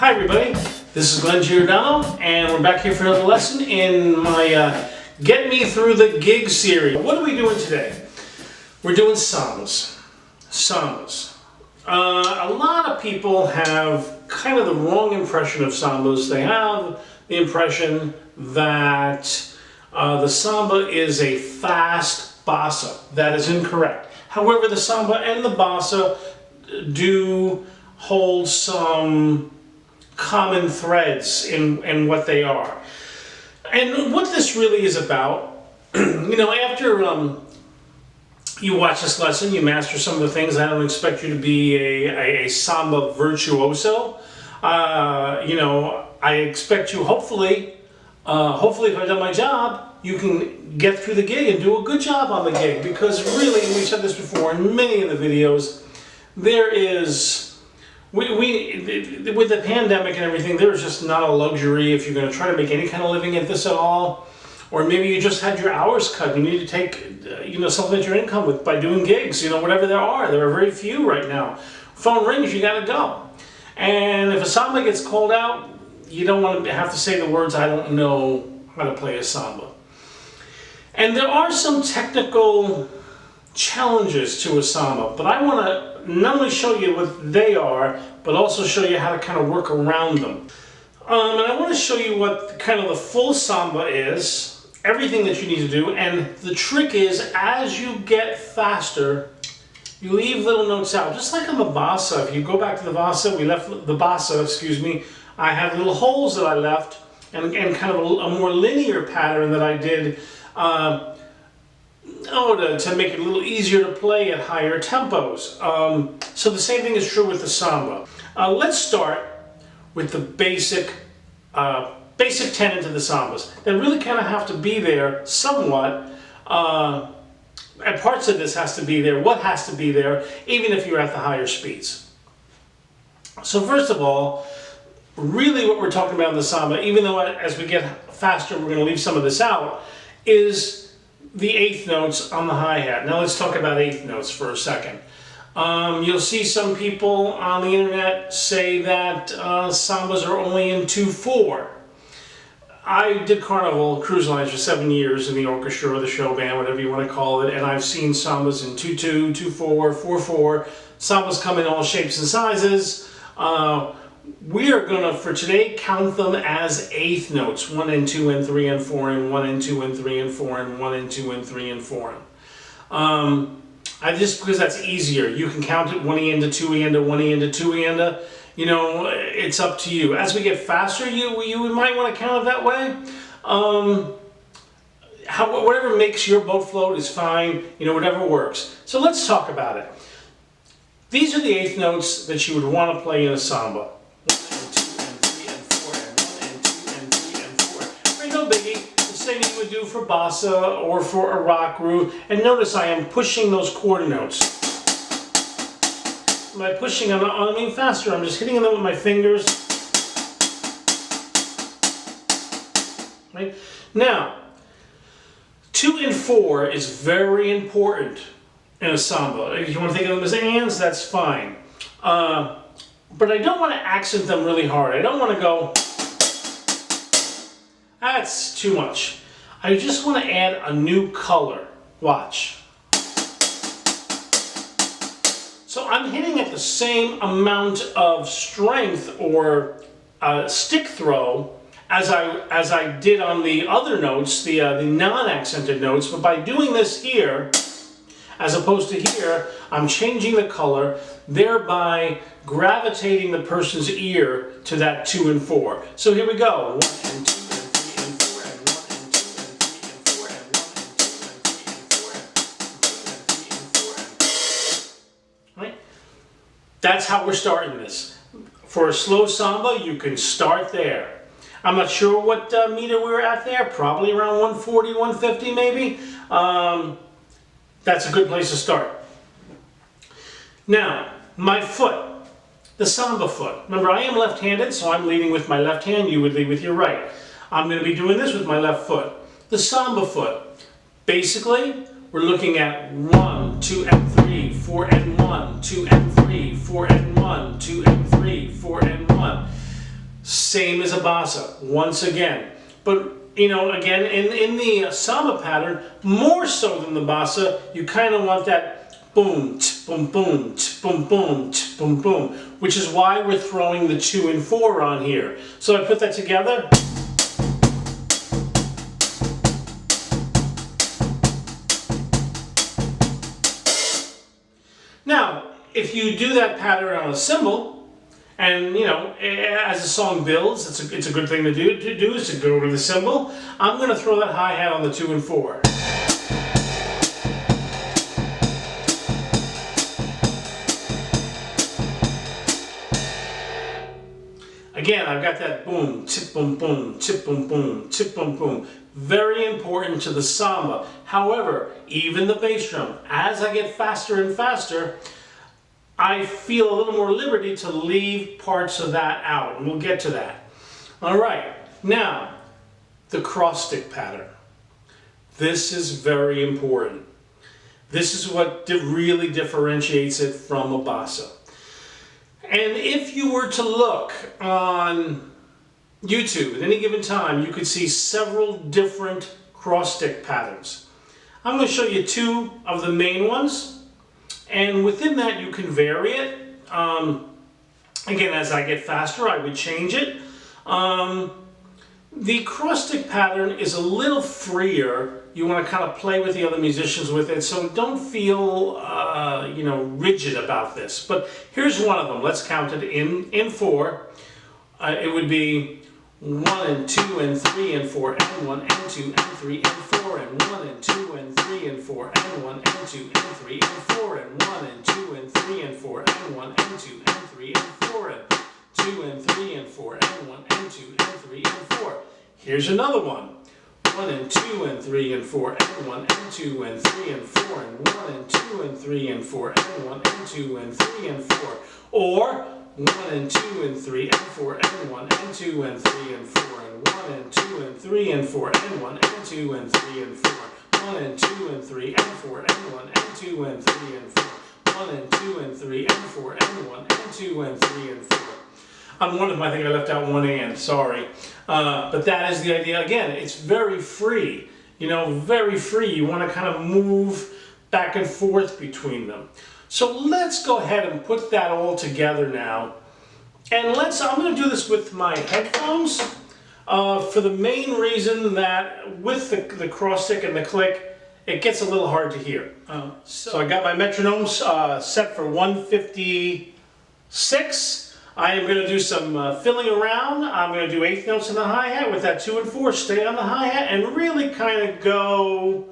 Hi everybody, this is Glenn Giordano and we're back here for another lesson in my Get Me Through the Gig series. What are we doing today? We're doing sambas. Sambas. A lot of people have kind of the wrong impression of sambas. They have the impression that the samba is a fast bossa. That is incorrect. However, the samba and the bossa do hold some common threads in what they are. And what this really is about, after you watch this lesson, you master some of the things. I don't expect you to be a samba virtuoso. I expect you, hopefully if I've done my job, you can get through the gig and do a good job on the gig. Because really, we've said this before in many of the videos, there is, with the pandemic and everything, there's just not a luxury if you're going to try to make any kind of living at this at all. Or maybe you just had your hours cut. You need to take, supplement your income with by doing gigs, whatever there are. There are very few right now. Phone rings, you got to go. And if a samba gets called out, you don't want to have to say the words, I don't know how to play a samba. And there are some technical challenges to a samba, but I want to not only show you what they are, but also show you how to kind of work around them. And I want to show you what kind of the full samba is, everything that you need to do, and the trick is, as you get faster, you leave little notes out, just like on the bossa. If you go back to the bossa, I have little holes that I left, and kind of a more linear pattern that I did to make it a little easier to play at higher tempos. So the same thing is true with the samba. Let's start with the basic tenets of the sambas. They really kind of have to be there somewhat, and parts of this has to be there. What has to be there, even if you're at the higher speeds? So first of all, really what we're talking about in the samba, even though as we get faster we're going to leave some of this out, is the eighth notes on the hi-hat. Now let's talk about eighth notes for a second. You'll see some people on the internet say that sambas are only in 2/4. I did Carnival cruise lines for 7 years in the orchestra or the show band, whatever you want to call it, and I've seen sambas in 2/2, 2/4, 4/4. Sambas come in all shapes and sizes. We are going to, for today, count them as eighth notes. 1 and 2 and 3 and 4 and 1 and 2 and 3 and 4 and 1 and 2 and 3 and 4. Just because that's easier. You can count it 1 and 2 and 1 and 2 and. It's up to you. As we get faster, you might want to count it that way. Whatever makes your boat float is fine. Whatever works. So let's talk about it. These are the eighth notes that you would want to play in a samba. 1 and 2 and 3 and 4 and 1 and 2 and 3 and 4. Right, no biggie. The same you would do for bossa or for a rock groove. And notice I am pushing those quarter notes. By pushing, I mean faster. I'm just hitting them with my fingers. Right? Now, 2 and 4 is very important in a samba. If you want to think of them as ands, that's fine. But I don't want to accent them really hard. I don't want to go, that's too much. I just want to add a new color. Watch. So I'm hitting at the same amount of strength or stick throw as I did on the other notes, the non-accented notes, but by doing this here, as opposed to here, I'm changing the color, thereby gravitating the person's ear to that 2 and 4. So here we go. 1 and 2 and 3 and 4 and 1 and 2 and 3 and 4 and 1 and 2 and 3 and 4 and 2 and 3 and 4 and right? That's how we're starting this. For a slow samba, you can start there. I'm not sure what meter we were at there, probably around 140, 150 maybe. That's a good place to start. Now, my foot, the samba foot. Remember, I am left-handed, so I'm leading with my left hand. You would lead with your right. I'm going to be doing this with my left foot. The samba foot. Basically, we're looking at 1, 2, and 3, 4 and 1, 2 and 3, 4 and 1, 2 and 3, 4 and 1. Same as a bossa, once again. But, you know, again, in the samba pattern, more so than the bossa, you kind of want that boom, boom, boom, boom, boom, boom, boom, which is why we're throwing the 2 and 4 on here. So I put that together. Now, if you do that pattern on a cymbal, and you know, as the song builds, it's a good thing to do is to go to the cymbal. I'm going to throw that hi-hat on the 2 and 4. Again, I've got that boom, chip boom boom, chip boom boom, chip boom boom. Very important to the samba. However, even the bass drum, as I get faster and faster, I feel a little more liberty to leave parts of that out, and we'll get to that. All right, now, the cross stick pattern. This is very important. This is what really differentiates it from a bossa. And if you were to look on YouTube at any given time, you could see several different cross stick patterns. I'm going to show you 2 of the main ones. And within that, you can vary it. Again, as I get faster, I would change it. The cross stick pattern is a little freer. You want to kind of play with the other musicians with it, so don't feel you know, rigid about this. But here's one of them. Let's count it in 4. It would be 1 and 2 and 3 and 4 and 1 and 2 and 3 and 4 and 1 and 2 and 3 and 4 and 1 and 2 and 3 and 4 and 1 and 2 and 3 and 4 and 1 and 2 and 3 and 4 and 2 and 3 and 4 and 1 and 2 and 3 and 4. Here's another one. 1 and 2 and 3 and 4 and 1 and 2 and 3 and 4 and 1 and 2 and 3 and 4 and 1 and 2 and 3 and 4. Or 1 and 2 and 3 and 4 and 1 and 2 and 3 and 4 and 1 and 2 and 3 and 4 and 1 and 2 and 3 and 4. 1 and 2 and 3 and 4 and 1 and 2 and 3 and 4. 1 and 2 and 3 and 4 and 1 and 2 and 3 and 4. On one of them, I think I left out 1 and, sorry. But that is the idea. Again, it's very free. You know, very free. You want to kind of move back and forth between them. So let's go ahead and put that all together now. And I'm going to do this with my headphones for the main reason that with the cross stick and the click, it gets a little hard to hear. So I got my metronomes set for 156. I am going to do some filling around. I'm going to do 8th notes in the hi-hat with that 2 and 4, stay on the hi-hat, and really kind of go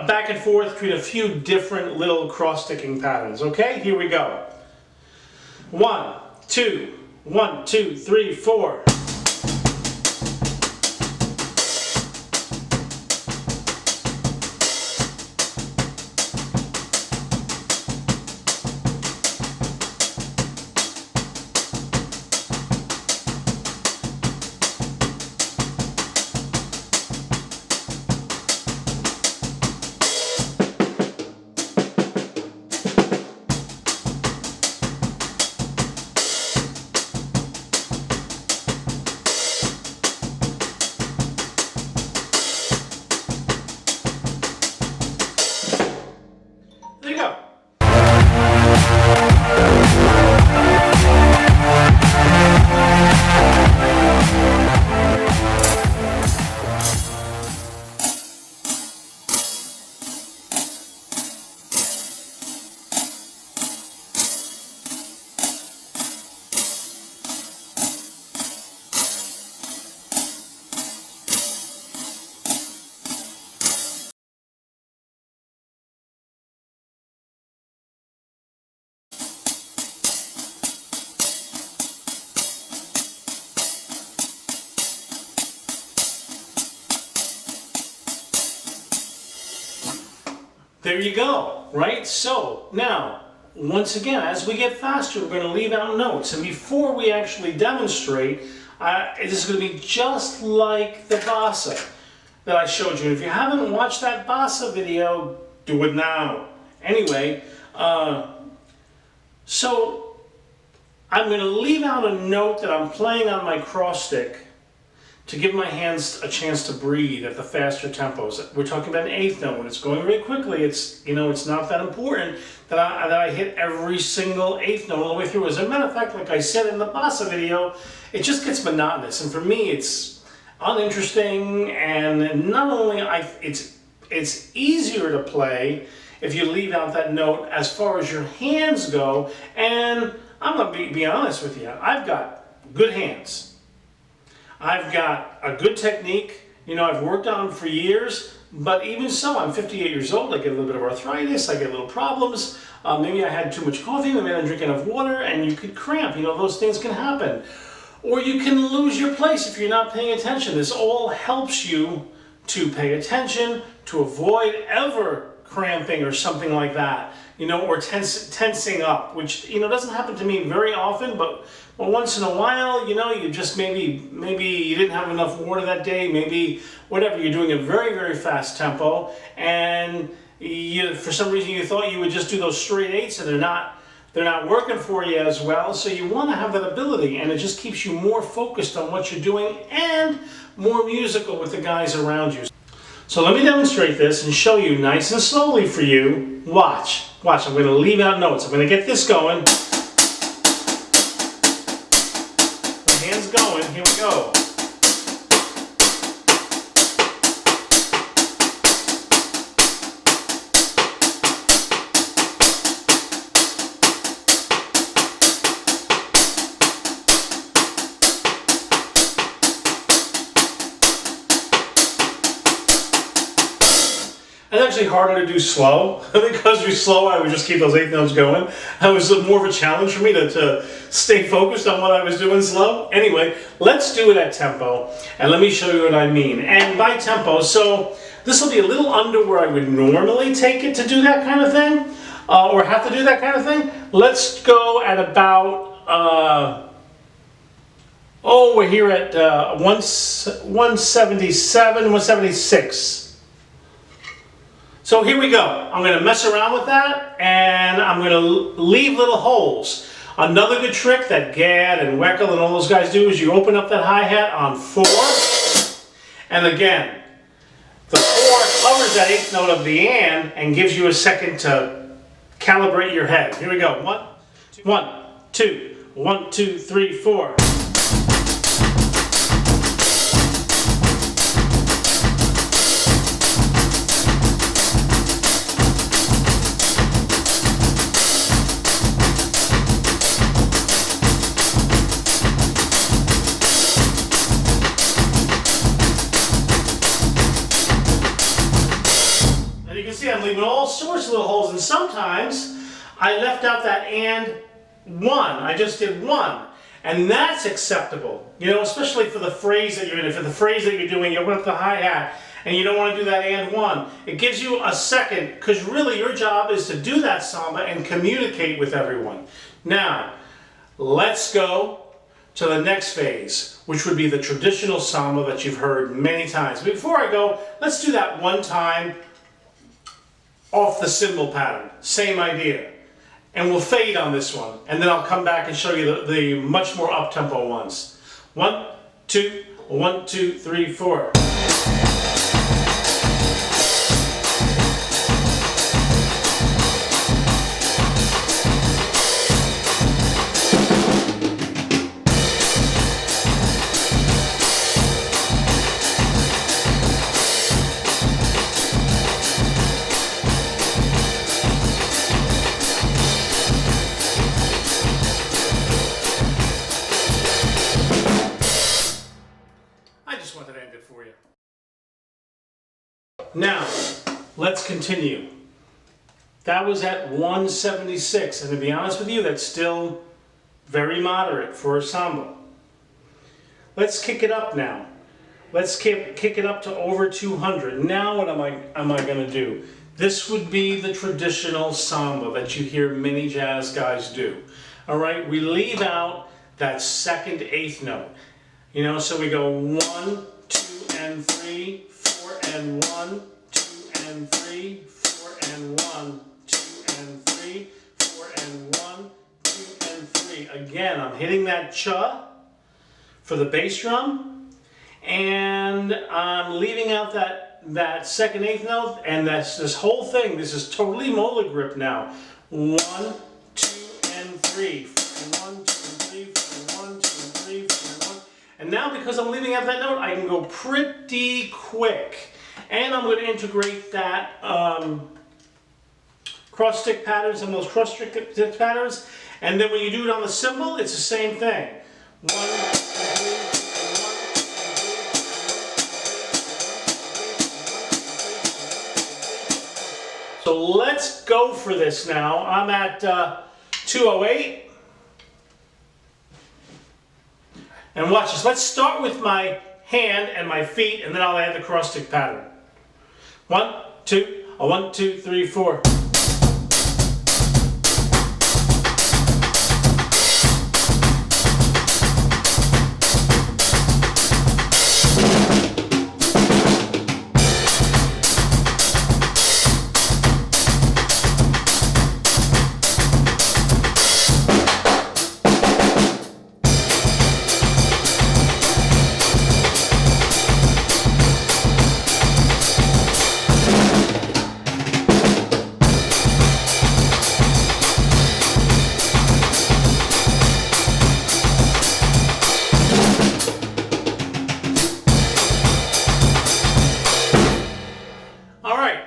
back and forth between a few different little cross-sticking patterns. Okay, here we go. 1, 2, 1, 2, 3, 4. There you go. There you go, right? So now, once again, as we get faster, we're going to leave out notes. And before we actually demonstrate, this is going to be just like the bossa that I showed you. If you haven't watched that bossa video, do it now. Anyway, so I'm going to leave out a note that I'm playing on my cross stick to give my hands a chance to breathe at the faster tempos. We're talking about an eighth note. When it's going very quickly, it's not that important that I hit every single eighth note all the way through. As a matter of fact, like I said in the bossa video, it just gets monotonous, and for me, it's uninteresting. And not only it's easier to play if you leave out that note as far as your hands go. And I'm gonna be honest with you, I've got good hands. I've got a good technique. I've worked on them for years, but even so, I'm 58 years old. I get a little bit of arthritis. I get little problems. Maybe I had too much coffee. Maybe I didn't drink enough water, and you could cramp. Those things can happen. Or you can lose your place if you're not paying attention. This all helps you to pay attention, to avoid ever cramping or something like that, or tensing up, which, doesn't happen to me very often, but once in a while, you just maybe you didn't have enough water that day, maybe whatever, you're doing a very, very fast tempo, and for some reason you thought you would just do those straight eights, and they're not working for you as well. So you want to have that ability, and it just keeps you more focused on what you're doing and more musical with the guys around you. So let me demonstrate this and show you nice and slowly for you. Watch, I'm going to leave out notes. I'm going to get this going. My hands going, here we go. It's actually harder to do slow. Because you're slow, I would just keep those eighth notes going. It was more of a challenge for me to stay focused on what I was doing slow. Anyway, let's do it at tempo, and let me show you what I mean. And by tempo, so this will be a little under where I would normally take it to do that kind of thing, or have to do that kind of thing. Let's go at about, we're here at 177, 176. So here we go. I'm going to mess around with that, and I'm going to leave little holes. Another good trick that Gad and Weckel and all those guys do is you open up that hi-hat on 4, and again, the 4 covers that eighth note of the and gives you a second to calibrate your head. Here we go. 1, 2, 1, 2, 3, 4. I'm leaving all sorts of little holes, and sometimes I left out that and 1. I just did 1, and that's acceptable. Especially for the phrase that you're in. If for the phrase that you're doing, you open up the hi-hat, and you don't want to do that and 1. It gives you a second, because really your job is to do that samba and communicate with everyone. Now, let's go to the next phase, which would be the traditional samba that you've heard many times. But before I go, let's do that one time off the cymbal pattern. Same idea. And we'll fade on this one, and then I'll come back and show you the much more up-tempo ones. 1, 2, 1, 2, 3, 4. Now, let's continue. That was at 176, and to be honest with you, that's still very moderate for a samba. Let's kick it up now. Let's kick it up to over 200. Now what am I going to do? This would be the traditional samba that you hear many jazz guys do. All right, we leave out that second eighth note. So we go 1, 2, and 3, 4, and 1, 2, and 3, 4, and 1, 2, and 3, 4, and 1, 2, and and 3. Again, I'm hitting that cha for the bass drum, and I'm leaving out that second eighth note, and that's this whole thing. This is totally molar grip now. 1, 2, and 3. 1, 2, and 3, 1, 2, and 3, 4, 1. And now because I'm leaving out that note, I can go pretty quick. And I'm going to integrate that cross stick pattern, some of those cross stick patterns. And then when you do it on the cymbal, it's the same thing. 1, 2, 3. So let's go for this now. I'm at 208. And watch this. Let's start with my hand and my feet, and then I'll add the cross stick pattern. 1, 2, 1, 2, 3, 4.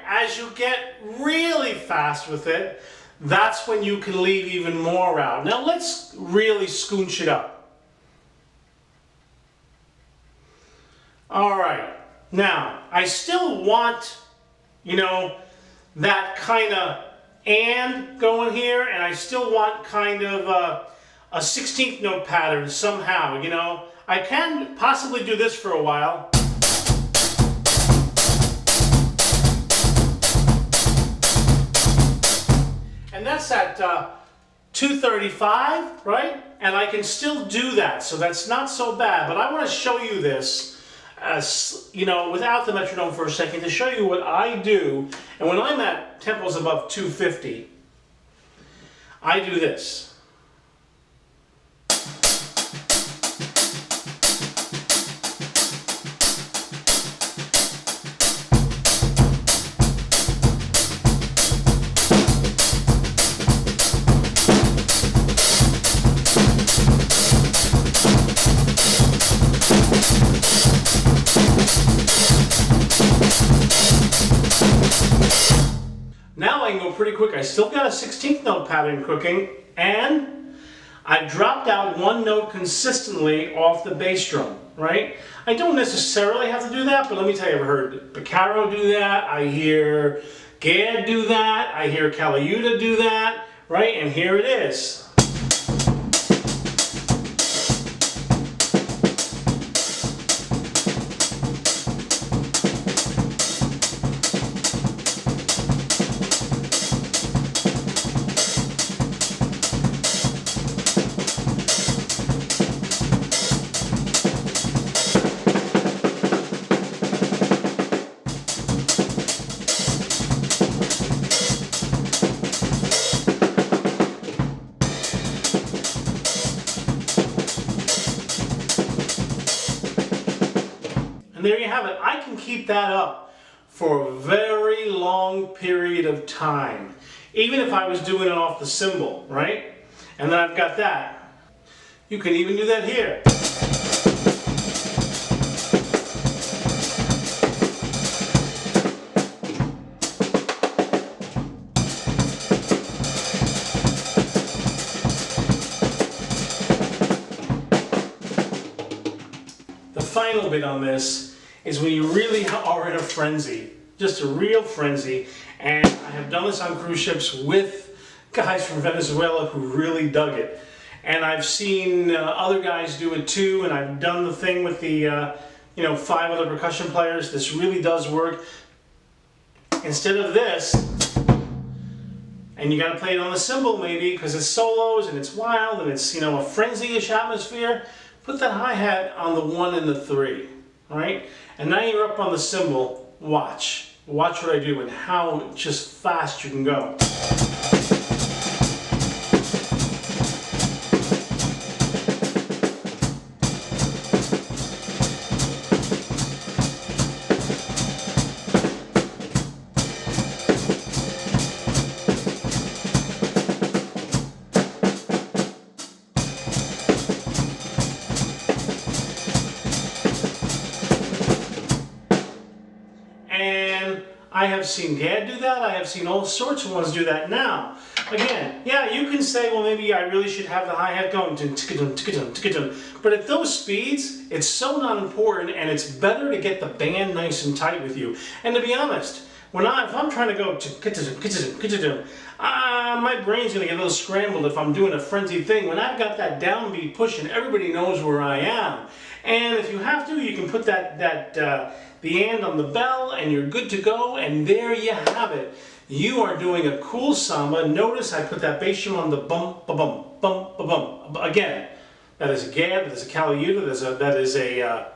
As you get really fast with it, that's when you can leave even more out. Now let's really scoonch it up. All right, now I still want, you know, that kind of and going here, and I still want kind of a 16th note pattern somehow, you know. I can possibly do this for a while. And that's at 235, right? And I can still do that, so that's not so bad. But I want to show you this, you know, without the metronome for a second, to show you what I do. And when I'm at tempos above 250, I do this. Now I can go pretty quick. I still got a 16th note pattern cooking, and I dropped out one note consistently off the bass drum, right? I don't necessarily have to do that, but let me tell you, I've heard Beccaro do that, I hear Gadd do that, I hear Caliuta do that, right? And here it is. And there you have it. I can keep that up for a very long period of time, even if I was doing it off the cymbal, right? And then I've got that. You can even do that here. The final bit on this is when you really are in a frenzy, just a real frenzy, and I have done this on cruise ships with guys from Venezuela who really dug it. And I've seen other guys do it too, and I've done the thing with the, 5 other percussion players. This really does work. Instead of this, and you gotta play it on the cymbal maybe, because it's solos and it's wild and it's, a frenzy-ish atmosphere, put that hi-hat on the 1 and the 3, all right? And now you're up on the cymbal. Watch what I do and how just fast you can go. I have seen Gad do that. I have seen all sorts of ones do that now. Again, yeah, you can say, well, maybe I really should have the hi-hat going, but at those speeds, it's so not important, and it's better to get the band nice and tight with you. And to be honest, if I'm trying to go my brain's gonna get a little scrambled if I'm doing a frenzied thing. When I've got that downbeat pushing, everybody knows where I am. And if you have to, you can put the and on the bell, and you're good to go. And there you have it. You are doing a cool samba. Notice I put that bass drum on the bum, ba bum, bum, ba bum. Again, that is a Gad, that is a Calayuta, that is a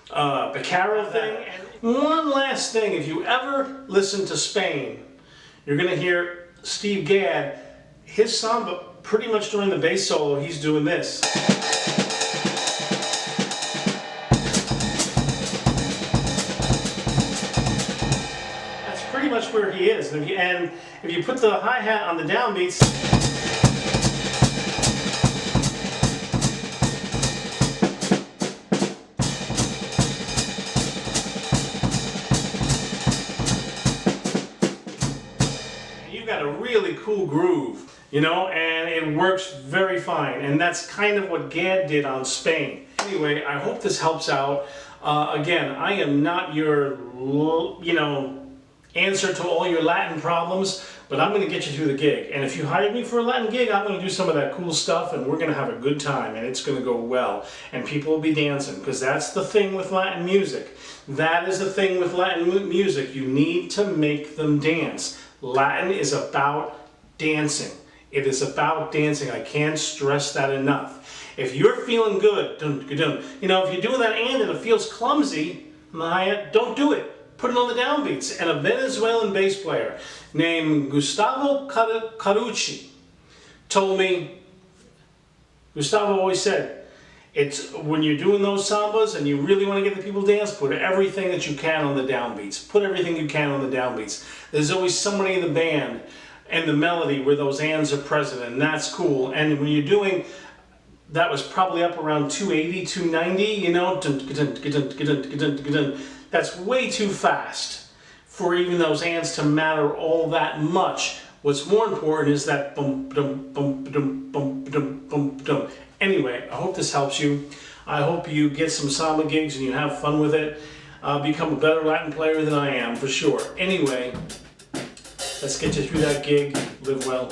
Beccaro thing. And one last thing, if you ever listen to Spain, you're gonna hear Steve Gadd, his samba, pretty much during the bass solo, he's doing this. That's pretty much where he is. And if you put the hi-hat on the downbeats, got a really cool groove, you know, and it works very fine. And that's kind of what Gad did on Spain. Anyway, I hope this helps out. Again, I am not your, answer to all your Latin problems, but I'm going to get you through the gig. And if you hired me for a Latin gig, I'm going to do some of that cool stuff, and we're going to have a good time, and it's going to go well. And people will be dancing, because that's the thing with Latin music. That is the thing with Latin music. You need to make them dance. Latin is about dancing. It is about dancing. I can't stress that enough. If you're feeling good, if you're doing that and it feels clumsy, don't do it. Put it on the downbeats. And a Venezuelan bass player named Gustavo Carucci told me, Gustavo always said, it's when you're doing those sambas and you really want to get the people to dance, put everything that you can on the downbeats. Put everything you can on the downbeats. There's always somebody in the band and the melody where those ands are present, and that's cool. And when you're doing, that was probably up around 280, 290, that's way too fast for even those ands to matter all that much. What's more important is that bum, dum, bum, dum, bum, dum, bum, dum. Anyway, I hope this helps you. I hope you get some samba gigs and you have fun with it. Become a better Latin player than I am, for sure. Anyway, let's get you through that gig. Live well.